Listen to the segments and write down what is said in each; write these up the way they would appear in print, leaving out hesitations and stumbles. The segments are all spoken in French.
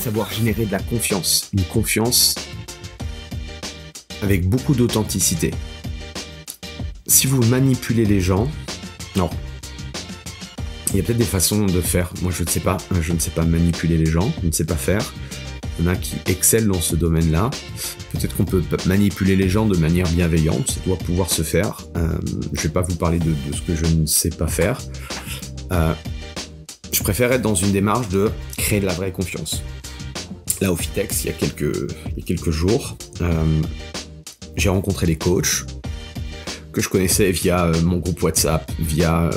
savoir générer de la confiance. Une confiance avec beaucoup d'authenticité. Si vous manipulez les gens, non. Il y a peut-être des façons de faire. Moi, je ne sais pas manipuler les gens, je ne sais pas faire. Il y en a qui excellent dans ce domaine-là. Peut-être qu'on peut manipuler les gens de manière bienveillante, ça doit pouvoir se faire. Je ne vais pas vous parler de ce que je ne sais pas faire. Je préfère être dans une démarche de créer de la vraie confiance. Là, au Fitex, il y a quelques jours, j'ai rencontré des coachs que je connaissais via mon groupe WhatsApp, via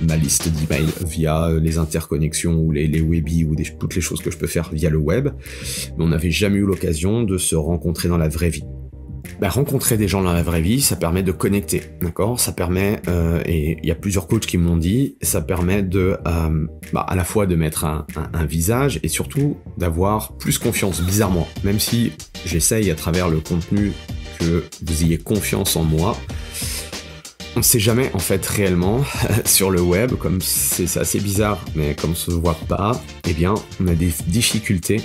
ma liste d'emails, via les interconnexions ou les webis ou toutes les choses que je peux faire via le web. Mais on n'avait jamais eu l'occasion de se rencontrer dans la vraie vie. Rencontrer des gens dans la vraie vie, ça permet de connecter, d'accord ? Ça permet, et il y a plusieurs coachs qui m'ont dit, ça permet de, à la fois de mettre un visage et surtout d'avoir plus confiance, bizarrement. Même si j'essaye à travers le contenu que vous ayez confiance en moi, on ne sait jamais en fait réellement sur le web, comme c'est assez bizarre, mais comme on se voit pas, eh bien on a des difficultés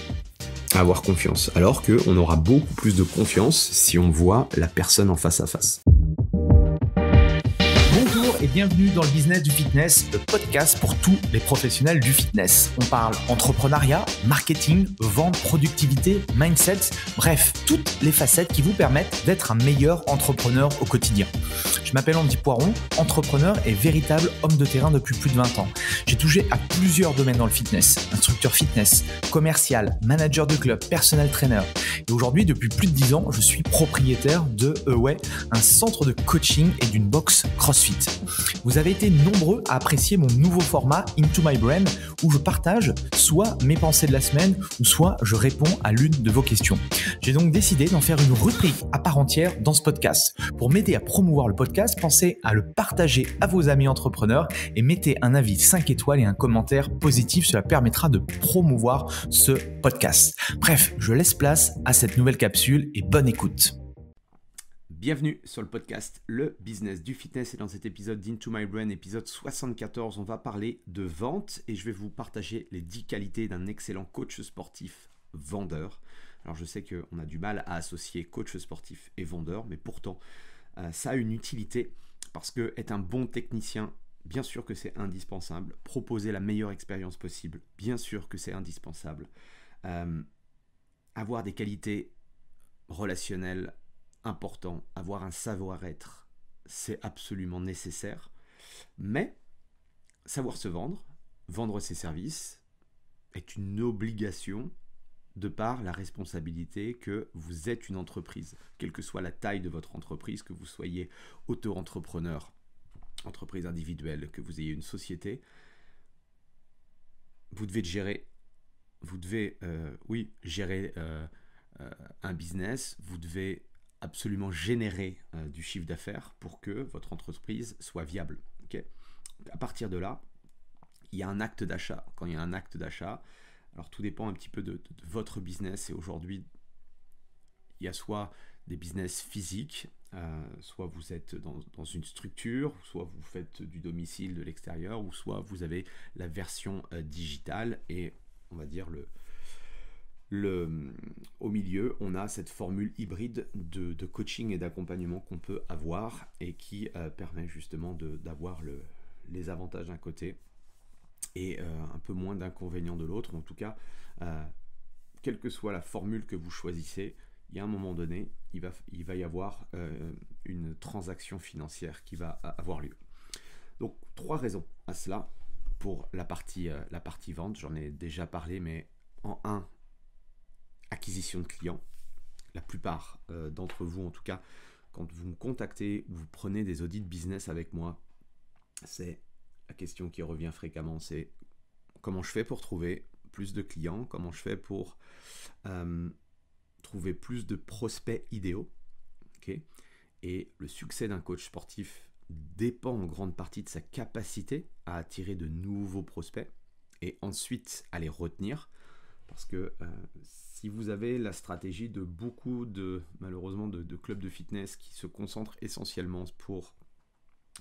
à avoir confiance, alors qu'on aura beaucoup plus de confiance si on voit la personne en face à face. Bonjour et bienvenue dans le business du fitness, le podcast pour tous les professionnels du fitness. On parle entrepreneuriat, marketing, vente, productivité, mindset, bref, toutes les facettes qui vous permettent d'être un meilleur entrepreneur au quotidien. Je m'appelle Andy Poiron, entrepreneur et véritable homme de terrain depuis plus de 20 ans. J'ai touché à plusieurs domaines dans le fitness, instructeur fitness, commercial, manager de club, personal trainer. Et aujourd'hui, depuis plus de 10 ans, je suis propriétaire de un centre de coaching et d'une box CrossFit. Vous avez été nombreux à apprécier mon nouveau format Into My Brain où je partage soit mes pensées de la semaine ou soit je réponds à l'une de vos questions. J'ai donc décidé d'en faire une rubrique à part entière dans ce podcast. Pour m'aider à promouvoir le podcast, pensez à le partager à vos amis entrepreneurs et mettez un avis 5 étoiles et un commentaire positif. Cela permettra de promouvoir ce podcast. Bref, je laisse place à cette nouvelle capsule et bonne écoute. Bienvenue sur le podcast Le Business du Fitness et dans cet épisode d'Into My Brain, épisode 74, on va parler de vente et je vais vous partager les 10 qualités d'un excellent coach sportif vendeur. Alors je sais qu'on a du mal à associer coach sportif et vendeur, mais pourtant ça a une utilité parce que être un bon technicien, bien sûr que c'est indispensable. Proposer la meilleure expérience possible, bien sûr que c'est indispensable. Avoir des qualités relationnelles important, avoir un savoir-être, c'est absolument nécessaire. Mais savoir se vendre, vendre ses services, est une obligation de par la responsabilité que vous êtes une entreprise. Quelle que soit la taille de votre entreprise, que vous soyez auto-entrepreneur, entreprise individuelle, que vous ayez une société, vous devez gérer, gérer un business, vous devez absolument générer du chiffre d'affaires pour que votre entreprise soit viable. Okay ? À partir de là, il y a un acte d'achat. Quand il y a un acte d'achat, alors tout dépend un petit peu de votre business. Et aujourd'hui, il y a soit des business physiques, soit vous êtes dans une structure, soit vous faites du domicile de l'extérieur, ou soit vous avez la version digitale et on va dire au milieu, on a cette formule hybride de coaching et d'accompagnement qu'on peut avoir et qui permet justement d'avoir les avantages d'un côté et un peu moins d'inconvénients de l'autre. En tout cas, quelle que soit la formule que vous choisissez, il y a un moment donné, il va y avoir une transaction financière qui va avoir lieu. Donc, 3 raisons à cela pour la partie vente. J'en ai déjà parlé, mais en 1, acquisition de clients. La plupart d'entre vous, en tout cas, quand vous me contactez, vous prenez des audits business avec moi, c'est la question qui revient fréquemment, c'est comment je fais pour trouver plus de clients, comment je fais pour trouver plus de prospects idéaux. Okay ? Et le succès d'un coach sportif dépend en grande partie de sa capacité à attirer de nouveaux prospects et ensuite à les retenir. Parce que si vous avez la stratégie de beaucoup malheureusement de clubs de fitness qui se concentrent essentiellement pour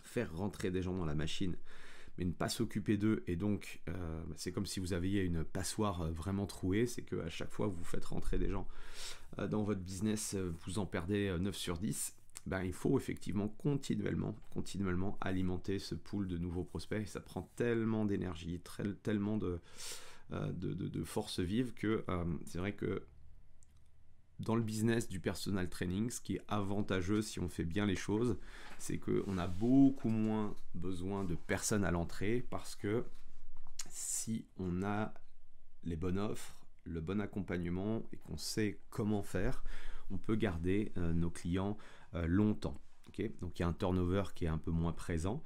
faire rentrer des gens dans la machine, mais ne pas s'occuper d'eux, et donc c'est comme si vous aviez une passoire vraiment trouée, c'est qu'à chaque fois que vous faites rentrer des gens dans votre business, vous en perdez 9 sur 10. Il faut effectivement continuellement alimenter ce pool de nouveaux prospects, et ça prend tellement d'énergie, tellement de force vive que c'est vrai que dans le business du personal training, ce qui est avantageux si on fait bien les choses, c'est qu'on a beaucoup moins besoin de personnes à l'entrée, parce que si on a les bonnes offres, le bon accompagnement et qu'on sait comment faire, on peut garder nos clients longtemps. Okay, donc il y a un turnover qui est un peu moins présent.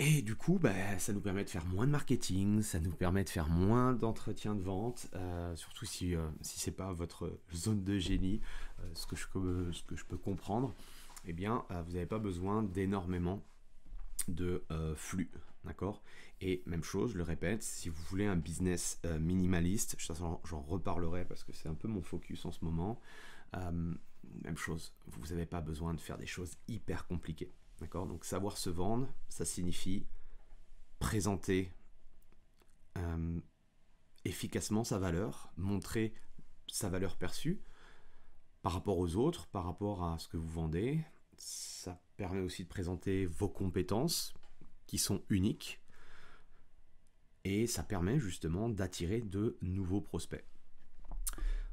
Et du coup, ça nous permet de faire moins de marketing, ça nous permet de faire moins d'entretien de vente, surtout si c'est pas votre zone de génie, ce que je peux comprendre. Eh bien, vous n'avez pas besoin d'énormément de flux, d'accord? Et même chose, je le répète, si vous voulez un business minimaliste, j'en reparlerai parce que c'est un peu mon focus en ce moment, même chose, vous n'avez pas besoin de faire des choses hyper compliquées, d'accord? Donc savoir se vendre, ça signifie présenter efficacement sa valeur, montrer sa valeur perçue par rapport aux autres, par rapport à ce que vous vendez. Ça permet aussi de présenter vos compétences qui sont uniques, et ça permet justement d'attirer de nouveaux prospects.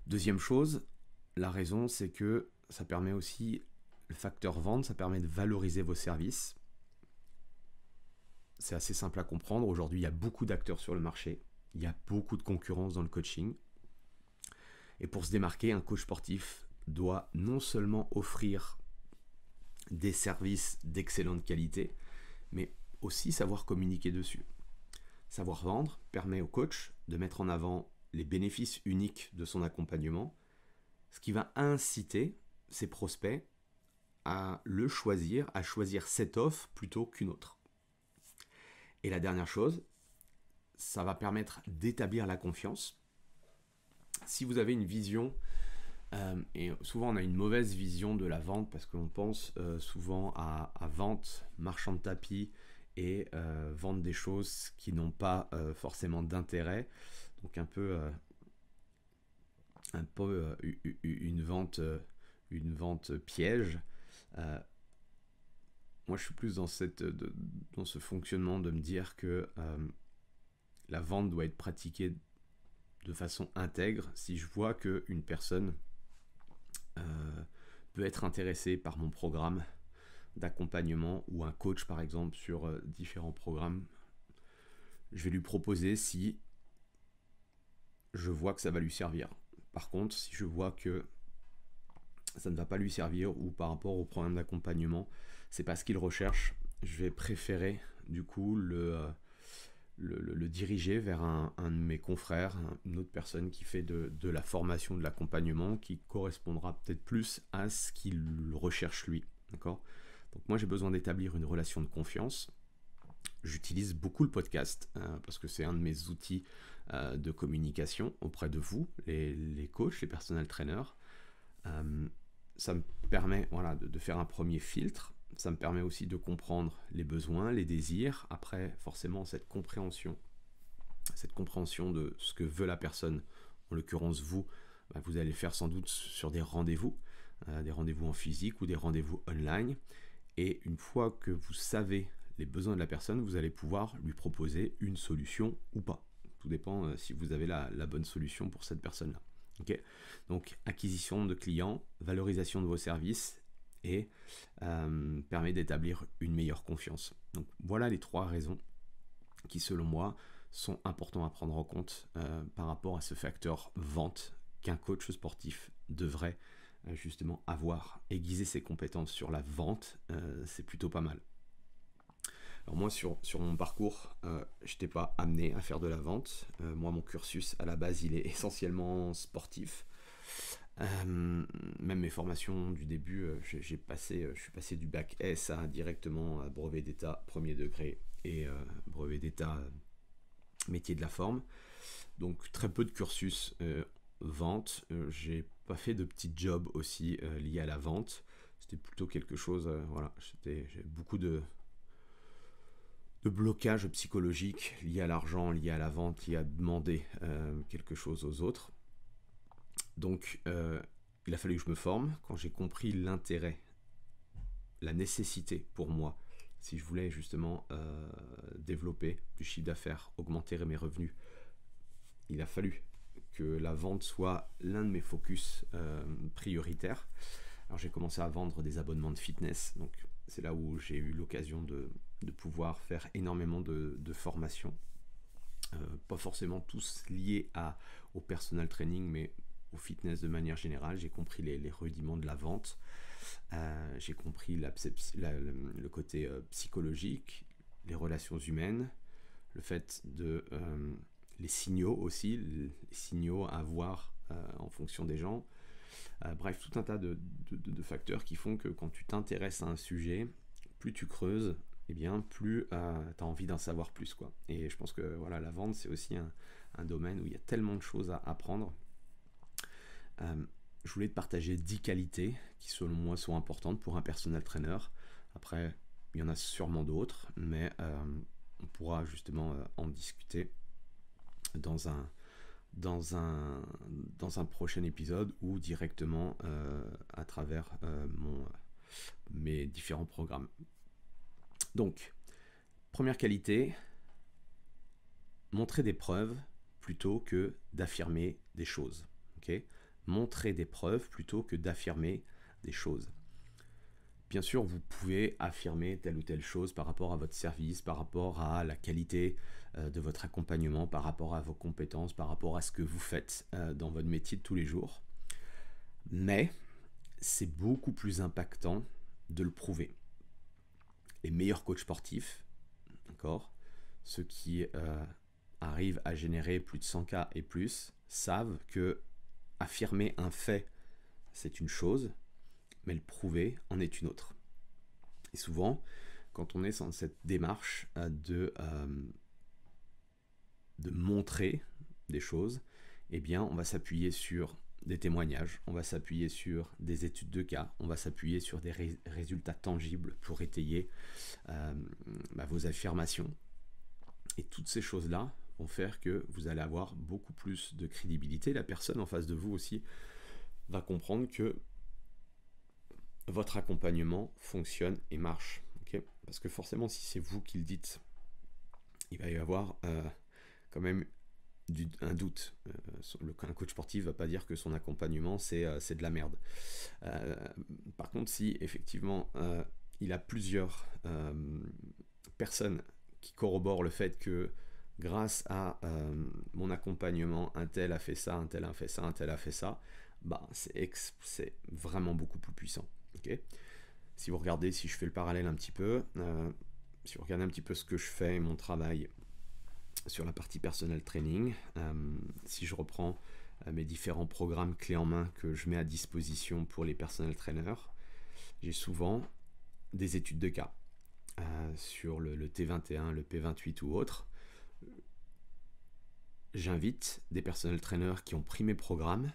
Deuxième chose, la raison, c'est que ça permet aussi, le facteur vente, ça permet de valoriser vos services. C'est assez simple à comprendre. Aujourd'hui, il y a beaucoup d'acteurs sur le marché, il y a beaucoup de concurrence dans le coaching, et pour se démarquer, un coach sportif doit non seulement offrir des services d'excellente qualité, mais aussi savoir communiquer dessus. Savoir vendre permet au coach de mettre en avant les bénéfices uniques de son accompagnement, ce qui va inciter ses prospects à le choisir, à choisir cette offre plutôt qu'une autre. Et la dernière chose, ça va permettre d'établir la confiance. Si vous avez une vision, et souvent on a une mauvaise vision de la vente parce qu'on pense souvent à vente, marchand de tapis, et vendre des choses qui n'ont pas forcément d'intérêt, donc un peu une vente piège. Moi je suis plus dans ce fonctionnement de me dire que la vente doit être pratiquée de façon intègre. Si je vois qu'une personne peut être intéressée par mon programme d'accompagnement, ou un coach par exemple sur différents programmes, je vais lui proposer si je vois que ça va lui servir. Par contre, si je vois que ça ne va pas lui servir, ou par rapport au programme d'accompagnement, c'est pas ce qu'il recherche, je vais préférer du coup le diriger vers un de mes confrères, une autre personne qui fait de la formation, de l'accompagnement, qui correspondra peut-être plus à ce qu'il recherche lui, d'accord? Donc moi j'ai besoin d'établir une relation de confiance. J'utilise beaucoup le podcast parce que c'est un de mes outils de communication auprès de vous, les coachs, les personal trainers. Ça me permet de faire un premier filtre. Ça me permet aussi de comprendre les besoins, les désirs. Après, forcément, cette compréhension de ce que veut la personne, en l'occurrence vous, vous allez le faire sans doute sur des rendez-vous en physique ou des rendez-vous online. Et une fois que vous savez les besoins de la personne, vous allez pouvoir lui proposer une solution ou pas. Tout dépend si vous avez la bonne solution pour cette personne-là. Okay. Donc, acquisition de clients, valorisation de vos services, et permet d'établir une meilleure confiance. Donc, voilà les 3 raisons qui, selon moi, sont importantes à prendre en compte par rapport à ce facteur vente qu'un coach sportif devrait justement avoir. Aiguiser ses compétences sur la vente, c'est plutôt pas mal. Alors moi, sur mon parcours, je n'étais pas amené à faire de la vente. Moi, mon cursus, à la base, il est essentiellement sportif. Même mes formations du début, je suis passé du bac S à directement à brevet d'état premier degré et brevet d'état métier de la forme. Donc très peu de cursus vente. J'ai pas fait de petits jobs aussi liés à la vente. C'était plutôt quelque chose, j'ai beaucoup de blocage psychologique lié à l'argent, lié à la vente, lié à demander quelque chose aux autres. Donc, il a fallu que je me forme. Quand j'ai compris l'intérêt, la nécessité pour moi, si je voulais justement développer du chiffre d'affaires, augmenter mes revenus, il a fallu que la vente soit l'un de mes focus prioritaires. Alors j'ai commencé à vendre des abonnements de fitness, donc c'est là où j'ai eu l'occasion de pouvoir faire énormément de formations, pas forcément tous liés au personal training, mais au fitness de manière générale. J'ai compris les rudiments de la vente, j'ai compris le côté psychologique, les relations humaines, le fait de les signaux aussi, les signaux à voir en fonction des gens. Bref, tout un tas de facteurs qui font que quand tu t'intéresses à un sujet, plus tu creuses, eh bien, plus tu as envie d'en savoir plus, quoi. Et je pense que voilà, la vente, c'est aussi un domaine où il y a tellement de choses à apprendre. Je voulais te partager 10 qualités qui, selon moi, sont importantes pour un personal trainer. Après, il y en a sûrement d'autres, mais on pourra justement en discuter dans un prochain épisode ou directement à travers mes différents programmes. Donc, première qualité, montrer des preuves plutôt que d'affirmer des choses. Okay ? Montrer des preuves plutôt que d'affirmer des choses. Bien sûr, vous pouvez affirmer telle ou telle chose par rapport à votre service, par rapport à la qualité de votre accompagnement, par rapport à vos compétences, par rapport à ce que vous faites dans votre métier de tous les jours. Mais c'est beaucoup plus impactant de le prouver. Les meilleurs coachs sportifs, d'accord, ceux qui arrivent à générer plus de 100K et plus, savent que affirmer un fait, c'est une chose, mais le prouver en est une autre. Et souvent, quand on est dans cette démarche de montrer des choses, eh bien, on va s'appuyer sur des témoignages, on va s'appuyer sur des études de cas, on va s'appuyer sur des résultats tangibles pour étayer vos affirmations. Et toutes ces choses-là vont faire que vous allez avoir beaucoup plus de crédibilité. La personne en face de vous aussi va comprendre que votre accompagnement fonctionne et marche. Okay ? Parce que forcément, si c'est vous qui le dites, il va y avoir quand même un doute. Un coach sportif ne va pas dire que son accompagnement, c'est de la merde. Par contre, si effectivement, il a plusieurs personnes qui corroborent le fait que grâce à mon accompagnement, un tel a fait ça, un tel a fait ça, un tel a fait ça, c'est vraiment beaucoup plus puissant. Okay ? Si vous regardez, si je fais le parallèle un petit peu, si vous regardez un petit peu ce que je fais, mon travail sur la partie personal training, si je reprends mes différents programmes clés en main que je mets à disposition pour les personal trainers, j'ai souvent des études de cas sur le T21, le P28 ou autre. J'invite des personal trainers qui ont pris mes programmes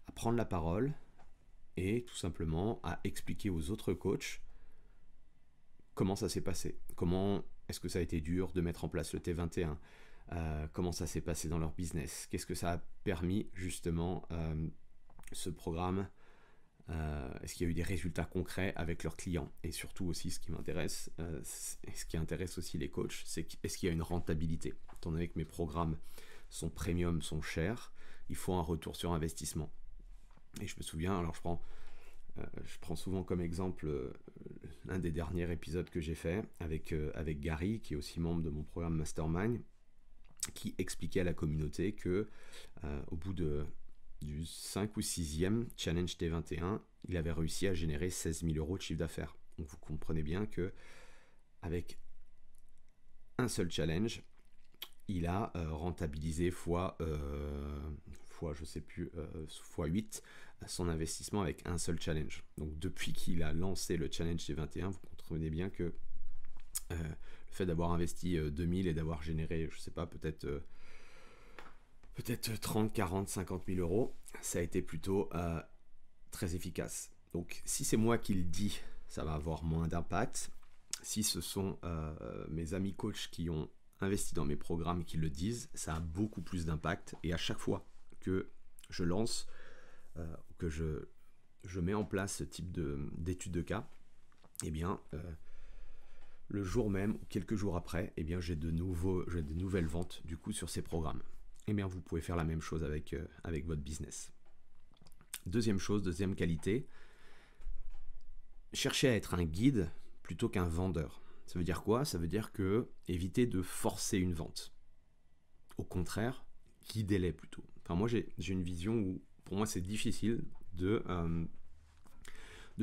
à prendre la parole et tout simplement à expliquer aux autres coachs comment ça s'est passé. Comment est-ce que ça a été dur de mettre en place le T21 ? Comment ça s'est passé dans leur business ? Qu'est-ce que ça a permis justement ce programme ? Est-ce qu'il y a eu des résultats concrets avec leurs clients ? Et surtout aussi ce qui m'intéresse, et ce qui intéresse aussi les coachs, c'est est-ce qu'il y a une rentabilité ? Étant donné que mes programmes sont premium, sont chers, il faut un retour sur investissement. Et je me souviens, alors je prends souvent comme exemple l'un des derniers épisodes que j'ai fait avec Gary, qui est aussi membre de mon programme Mastermind, qui expliquait à la communauté que au bout du 5 ou 6e challenge T21, il avait réussi à générer 16 000 € de chiffre d'affaires. Donc vous comprenez bien que avec un seul challenge, il a rentabilisé fois je sais plus, fois 8 son investissement avec un seul challenge. Donc depuis qu'il a lancé le challenge T21, vous comprenez bien que le fait d'avoir investi 2000 et d'avoir généré, je sais pas, peut-être 30, 40, 50 000 €, ça a été plutôt très efficace. Donc si c'est moi qui le dis, ça va avoir moins d'impact. si ce sont mes amis coachs qui ont investi dans mes programmes qui le disent, ça a beaucoup plus d'impact. Et à chaque fois que je lance, que je mets en place ce type d'étude de cas, eh bien, le jour même ou quelques jours après, eh bien, j'ai de nouvelles ventes du coup sur ces programmes. Eh bien, vous pouvez faire la même chose avec votre business. Deuxième qualité, cherchez à être un guide plutôt qu'un vendeur. Ça veut dire quoi? Ça veut dire que évitez de forcer une vente. Au contraire, guidez-les plutôt. Enfin, moi, j'ai une vision où, pour moi, c'est difficile de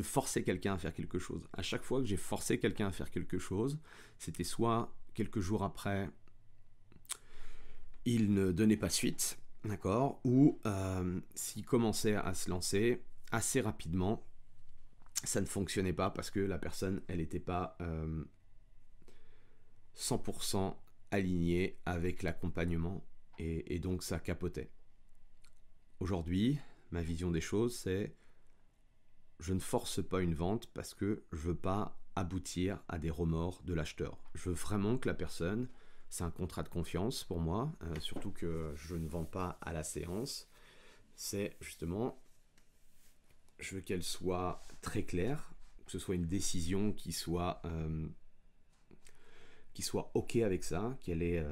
forcer quelqu'un à faire quelque chose. À chaque fois que j'ai forcé quelqu'un à faire quelque chose, c'était soit quelques jours après, il ne donnait pas suite, d'accord, ou s'il commençait à se lancer assez rapidement, ça ne fonctionnait pas parce que la personne, elle n'était pas 100% alignée avec l'accompagnement et donc ça capotait. Aujourd'hui, ma vision des choses, c'est je ne force pas une vente parce que je veux pas aboutir à des remords de l'acheteur. Je veux vraiment que la personne, c'est un contrat de confiance pour moi, surtout que je ne vends pas à la séance. C'est justement, je veux qu'elle soit très claire, que ce soit une décision qui soit OK avec ça, qu'elle ait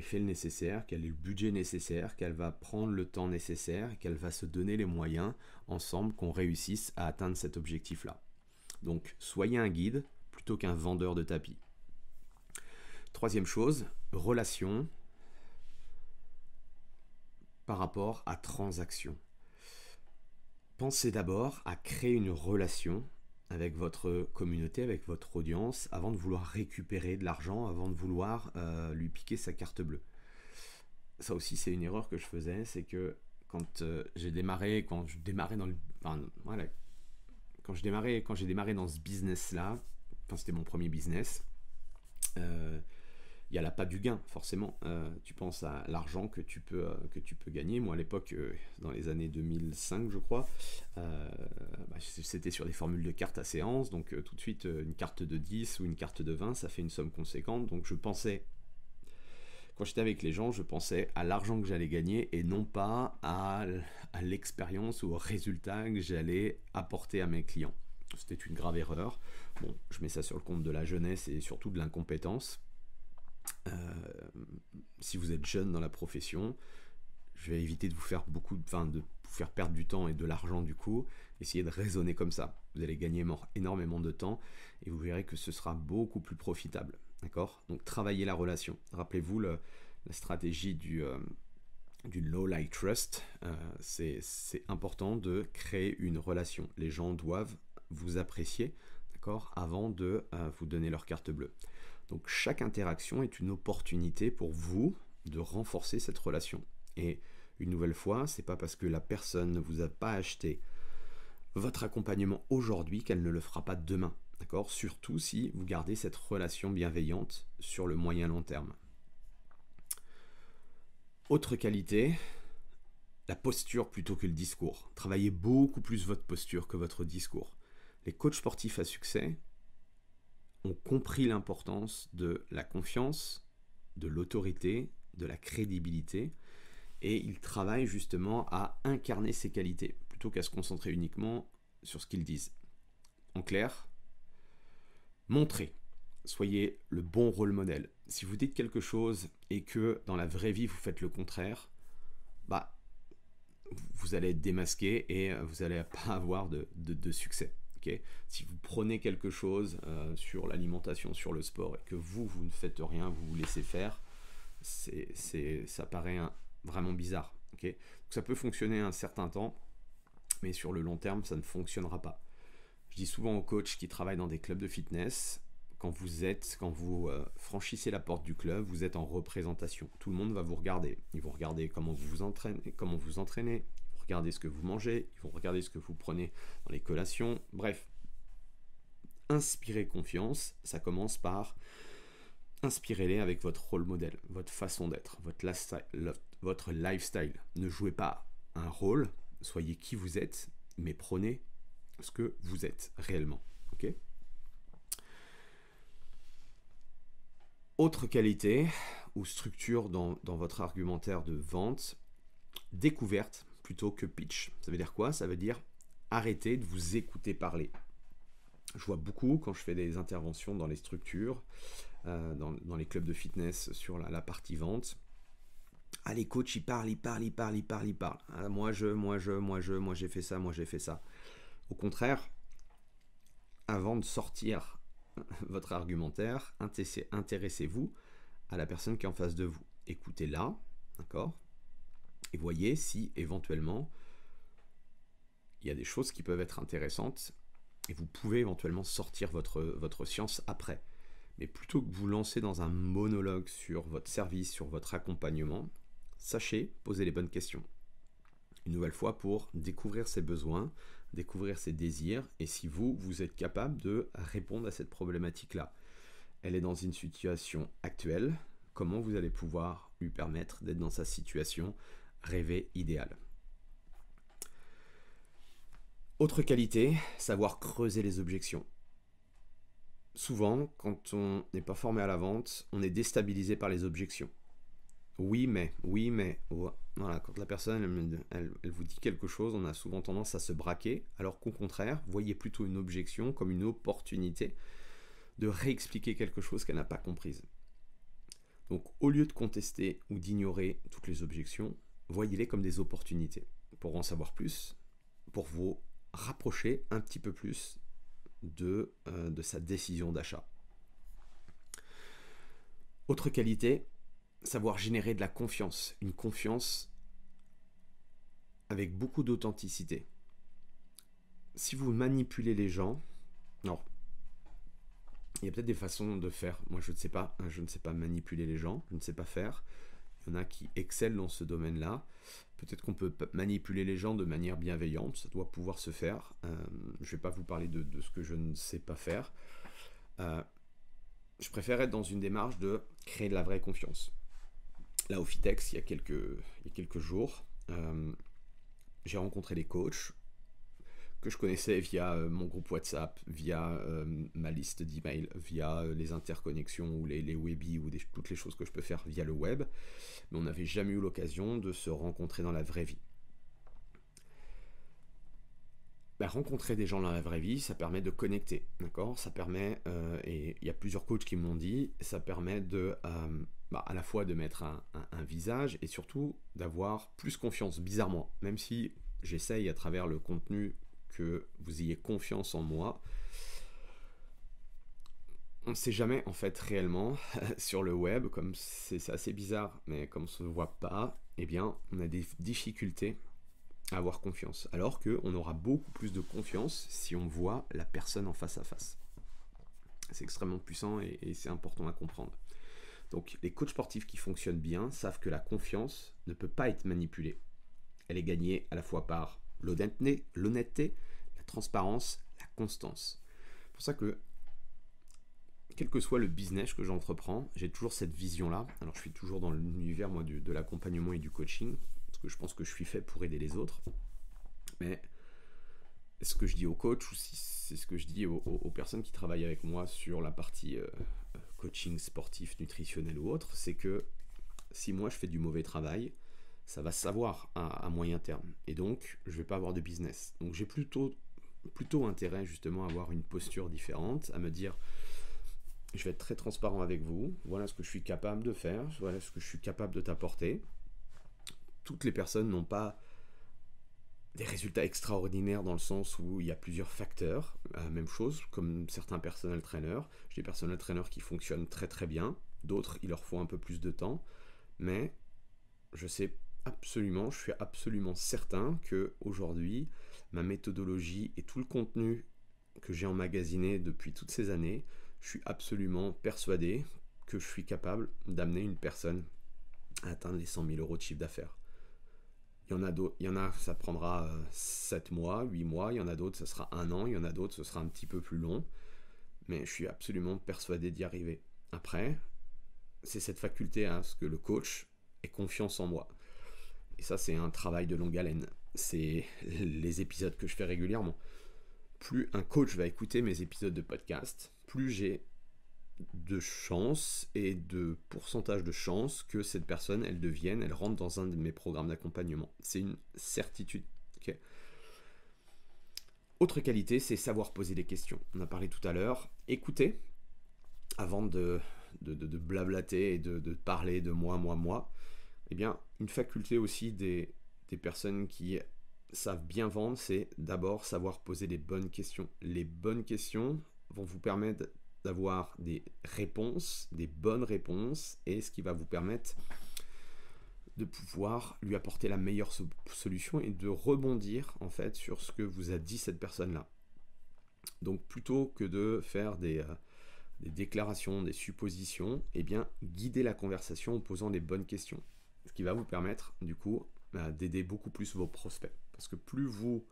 fait le nécessaire, qu'elle ait le budget nécessaire, qu'elle va prendre le temps nécessaire, qu'elle va se donner les moyens ensemble, qu'on réussisse à atteindre cet objectif-là. Donc, soyez un guide plutôt qu'un vendeur de tapis. Troisième chose, relation par rapport à transaction. Pensez d'abord à créer une relation avec votre communauté, avec votre audience, avant de vouloir récupérer de l'argent, avant de vouloir lui piquer sa carte bleue. Ça aussi, c'est une erreur que je faisais, c'est que quand j'ai démarré dans ce business-là, c'était mon premier business, il n'y a pas du gain, forcément. Tu penses à l'argent que tu peux gagner. Moi, à l'époque, dans les années 2005, je crois, c'était sur des formules de cartes à séance. Donc, tout de suite, une carte de 10 ou une carte de 20, ça fait une somme conséquente. Donc, je pensais, quand j'étais avec les gens, je pensais à l'argent que j'allais gagner et non pas à l'expérience ou au résultat que j'allais apporter à mes clients. C'était une grave erreur. Bon, je mets ça sur le compte de la jeunesse et surtout de l'incompétence. Si vous êtes jeune dans la profession, je vais éviter de vous faire de vous faire perdre du temps et de l'argent du coup. Essayez de raisonner comme ça. Vous allez gagner énormément de temps et vous verrez que ce sera beaucoup plus profitable. D'accord? Donc travaillez la relation. Rappelez-vous la stratégie du low light trust. C'est important de créer une relation. Les gens doivent vous apprécier, d'accord, avant de vous donner leur carte bleue. Donc chaque interaction est une opportunité pour vous de renforcer cette relation. Et une nouvelle fois, c'est pas parce que la personne ne vous a pas acheté votre accompagnement aujourd'hui qu'elle ne le fera pas demain. D'accord ? Surtout si vous gardez cette relation bienveillante sur le moyen long terme. Autre qualité, la posture plutôt que le discours. Travaillez beaucoup plus votre posture que votre discours. Les coachs sportifs à succès ont compris l'importance de la confiance, de l'autorité, de la crédibilité, et ils travaillent justement à incarner ces qualités, plutôt qu'à se concentrer uniquement sur ce qu'ils disent. En clair, montrez, soyez le bon rôle modèle. Si vous dites quelque chose et que dans la vraie vie vous faites le contraire, vous allez être démasqué et vous n'allez pas avoir de succès. Okay. Si vous prenez quelque chose sur l'alimentation, sur le sport, et que vous ne faites rien, vous vous laissez faire, ça paraît vraiment bizarre. Okay. Donc ça peut fonctionner un certain temps, mais sur le long terme, ça ne fonctionnera pas. Je dis souvent aux coachs qui travaillent dans des clubs de fitness, quand vous franchissez la porte du club, vous êtes en représentation. Tout le monde va vous regarder. Ils vont regarder comment vous vous entraînez, ils vont regarder ce que vous mangez, ils vont regarder ce que vous prenez dans les collations. Bref, inspirez confiance. Ça commence par inspirez-les avec votre rôle modèle, votre façon d'être, votre lifestyle. Ne jouez pas un rôle, soyez qui vous êtes, mais prenez ce que vous êtes réellement. Ok ? Autre qualité ou structure dans votre argumentaire de vente, découverte plutôt que pitch. Ça veut dire quoi? Ça veut dire arrêtez de vous écouter parler. Je vois beaucoup quand je fais des interventions dans les structures, dans les clubs de fitness sur la partie vente. Ah, les coachs, ils parlent. Ah, moi j'ai fait ça. Au contraire, avant de sortir votre argumentaire, intéressez-vous à la personne qui est en face de vous. Écoutez-la, d'accord? Et voyez si éventuellement il y a des choses qui peuvent être intéressantes et vous pouvez éventuellement sortir votre science après. Mais plutôt que vous lancer dans un monologue sur votre service, sur votre accompagnement, sachez poser les bonnes questions. Une nouvelle fois pour découvrir ses besoins, découvrir ses désirs, et si vous êtes capable de répondre à cette problématique-là. Elle est dans une situation actuelle, comment vous allez pouvoir lui permettre d'être dans sa situation rêvée idéale. Autre qualité, savoir creuser les objections. Souvent, quand on n'est pas formé à la vente, on est déstabilisé par les objections. Oui mais, voilà, quand la personne elle vous dit quelque chose, on a souvent tendance à se braquer, alors qu'au contraire, voyez plutôt une objection comme une opportunité de réexpliquer quelque chose qu'elle n'a pas comprise. Donc au lieu de contester ou d'ignorer toutes les objections, voyez-les comme des opportunités pour en savoir plus, pour vous rapprocher un petit peu plus de sa décision d'achat. Autre qualité, savoir générer de la confiance, une confiance avec beaucoup d'authenticité. Si vous manipulez les gens, alors il y a peut-être des façons de faire. Moi je ne sais pas manipuler les gens, je ne sais pas faire. Il y en a qui excellent dans ce domaine-là. Peut-être qu'on peut manipuler les gens de manière bienveillante, ça doit pouvoir se faire. Je ne vais pas vous parler de ce que je ne sais pas faire. Je préfère être dans une démarche de créer de la vraie confiance. Là, au Fitex, il y a quelques jours, j'ai rencontré des coachs que je connaissais via mon groupe WhatsApp, via ma liste d'emails, via les interconnexions ou les webis ou toutes les choses que je peux faire via le web, mais on n'avait jamais eu l'occasion de se rencontrer dans la vraie vie. Rencontrer des gens dans la vraie vie, ça permet de connecter, d'accord? Ça permet, et il y a plusieurs coachs qui me l'ont dit, ça permet de, à la fois de mettre un visage et surtout d'avoir plus confiance, bizarrement, même si j'essaye à travers le contenu que vous ayez confiance en moi. On ne sait jamais en fait réellement sur le web, comme c'est assez bizarre, mais comme on ne se voit pas, eh bien on a des difficultés à avoir confiance, alors qu'on aura beaucoup plus de confiance si on voit la personne en face à face. C'est extrêmement puissant et c'est important à comprendre. Donc les coachs sportifs qui fonctionnent bien savent que la confiance ne peut pas être manipulée. Elle est gagnée à la fois par l'honnêteté, la transparence, la constance. C'est pour ça que, quel que soit le business que j'entreprends, j'ai toujours cette vision-là. Alors je suis toujours dans l'univers moi, de l'accompagnement et du coaching, parce que je pense que je suis fait pour aider les autres. Mais ce que je dis aux coachs, ou si c'est ce que je dis aux personnes qui travaillent avec moi sur la partie coaching sportif, nutritionnel ou autre, c'est que si moi je fais du mauvais travail, ça va se savoir à moyen terme. Et donc, je ne vais pas avoir de business. Donc, j'ai plutôt intérêt justement à avoir une posture différente, à me dire, je vais être très transparent avec vous, voilà ce que je suis capable de faire, voilà ce que je suis capable de t'apporter. Toutes les personnes n'ont pas des résultats extraordinaires dans le sens où il y a plusieurs facteurs. Même chose, comme certains personal trainers. J'ai des personal trainers qui fonctionnent très très bien, d'autres, il leur faut un peu plus de temps, mais je suis absolument certain que aujourd'hui, ma méthodologie et tout le contenu que j'ai emmagasiné depuis toutes ces années, je suis absolument persuadé que je suis capable d'amener une personne à atteindre les 100 000 euros de chiffre d'affaires. Il y en a, ça prendra 7 mois, 8 mois, il y en a d'autres, ça sera 1 an, il y en a d'autres, ce sera un petit peu plus long, mais je suis absolument persuadé d'y arriver. Après, c'est cette faculté à ce que le coach ait confiance en moi. Et ça, c'est un travail de longue haleine. C'est les épisodes que je fais régulièrement. Plus un coach va écouter mes épisodes de podcast, plus j'ai de chance et de pourcentage de chance que cette personne, elle rentre dans un de mes programmes d'accompagnement. C'est une certitude. Okay. Autre qualité, c'est savoir poser des questions. On a parlé tout à l'heure. Écoutez avant de blablater et de parler de moi. Eh bien, une faculté aussi des personnes qui savent bien vendre, c'est d'abord savoir poser les bonnes questions. Les bonnes questions vont vous permettre d'avoir des réponses, des bonnes réponses, et ce qui va vous permettre de pouvoir lui apporter la meilleure solution et de rebondir en fait sur ce que vous a dit cette personne-là. Donc plutôt que de faire des déclarations, des suppositions, eh bien guidez la conversation en posant les bonnes questions. Ce qui va vous permettre du coup d'aider beaucoup plus vos prospects. Parce que plus vous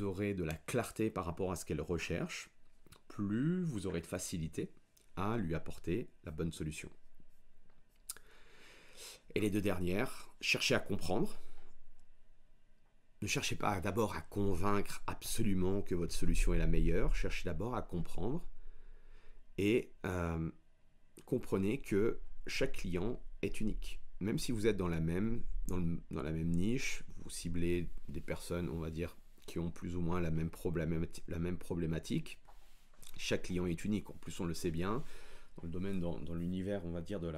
aurez de la clarté par rapport à ce qu'elle recherche, plus vous aurez de facilité à lui apporter la bonne solution. Et les deux dernières, cherchez à comprendre. Ne cherchez pas d'abord à convaincre absolument que votre solution est la meilleure. Cherchez d'abord à comprendre et comprenez que chaque client est unique. Même si vous êtes dans la même niche, vous ciblez des personnes, on va dire, qui ont plus ou moins la même problématique. Chaque client est unique. En plus, on le sait bien. Dans le domaine, dans l'univers, on va dire, de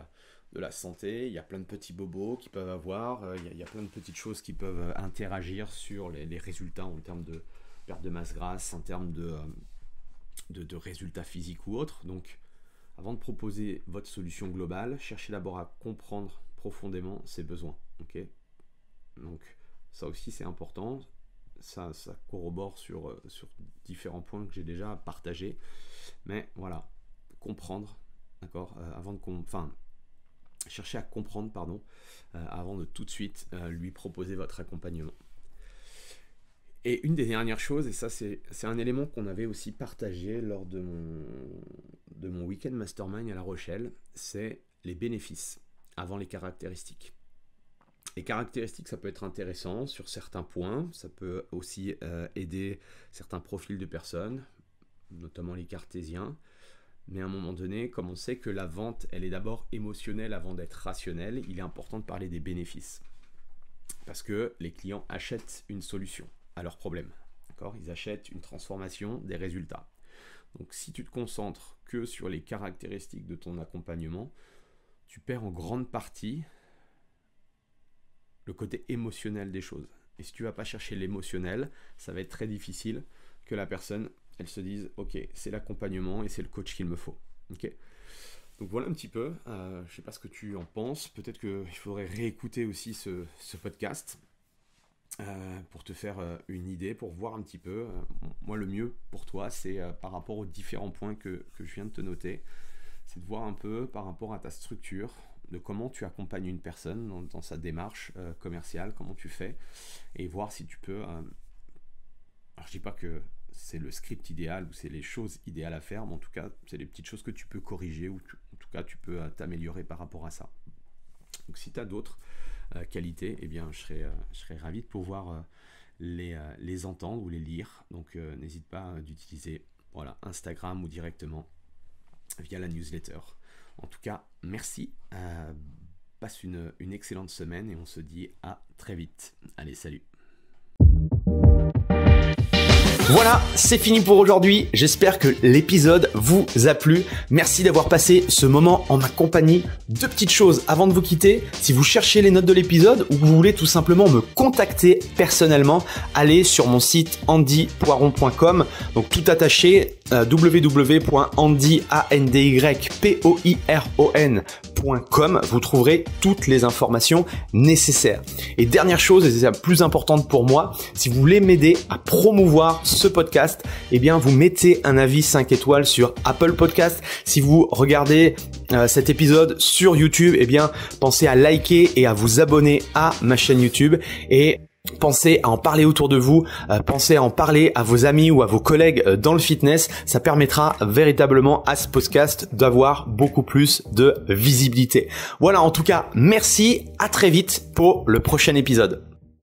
la santé, il y a plein de petits bobos qui peuvent avoir, il y a plein de petites choses qui peuvent interagir sur les résultats en termes de perte de masse grasse, en termes de résultats physiques ou autres. Donc, avant de proposer votre solution globale, cherchez d'abord à comprendre profondément ses besoins. Okay. Donc, ça aussi, c'est important. Ça corrobore sur différents points que j'ai déjà partagés. Mais voilà, comprendre, d'accord, cherchez à comprendre, avant de tout de suite lui proposer votre accompagnement. Et une des dernières choses, et ça c'est un élément qu'on avait aussi partagé lors de mon week-end mastermind à La Rochelle, c'est les bénéfices avant les caractéristiques. Les caractéristiques, ça peut être intéressant sur certains points, ça peut aussi aider certains profils de personnes, notamment les cartésiens. Mais à un moment donné, comme on sait que la vente, elle est d'abord émotionnelle avant d'être rationnelle, il est important de parler des bénéfices. Parce que les clients achètent une solution à leurs problèmes. D'accord ? Ils achètent une transformation des résultats. Donc si tu te concentres que sur les caractéristiques de ton accompagnement, tu perds en grande partie le côté émotionnel des choses. Et si tu ne vas pas chercher l'émotionnel, ça va être très difficile que la personne elle se dise ok, c'est l'accompagnement et c'est le coach qu'il me faut. Okay. Donc voilà un petit peu, je ne sais pas ce que tu en penses, peut-être qu'il faudrait réécouter aussi ce podcast pour te faire une idée, pour voir un petit peu. Moi le mieux pour toi c'est par rapport aux différents points que je viens de te noter, c'est de voir un peu par rapport à ta structure, de comment tu accompagnes une personne dans sa démarche commerciale, comment tu fais, et voir si tu peux... alors je dis pas que c'est le script idéal ou c'est les choses idéales à faire, mais en tout cas, c'est les petites choses que tu peux corriger ou en tout cas, tu peux t'améliorer par rapport à ça. Donc, si tu as d'autres qualités, eh bien, je serais ravi de pouvoir les entendre ou les lire. Donc, n'hésite pas d'utiliser Instagram ou directement via la newsletter. En tout cas, merci. Passe une excellente semaine et on se dit à très vite. Allez, salut. Voilà, c'est fini pour aujourd'hui. J'espère que l'épisode vous a plu. Merci d'avoir passé ce moment en ma compagnie. Deux petites choses avant de vous quitter. Si vous cherchez les notes de l'épisode ou que vous voulez tout simplement me contacter personnellement, allez sur mon site andypoiron.com. Donc tout attaché, www.andypoiron.com. Vous trouverez toutes les informations nécessaires. Et dernière chose, et c'est la plus importante pour moi, si vous voulez m'aider à promouvoir ce podcast, eh bien vous mettez un avis 5 étoiles sur Apple Podcast. Si vous regardez cet épisode sur YouTube, eh bien pensez à liker et à vous abonner à ma chaîne YouTube et pensez à en parler autour de vous, pensez à en parler à vos amis ou à vos collègues dans le fitness. Ça permettra véritablement à ce podcast d'avoir beaucoup plus de visibilité. Voilà, en tout cas, merci, à très vite pour le prochain épisode.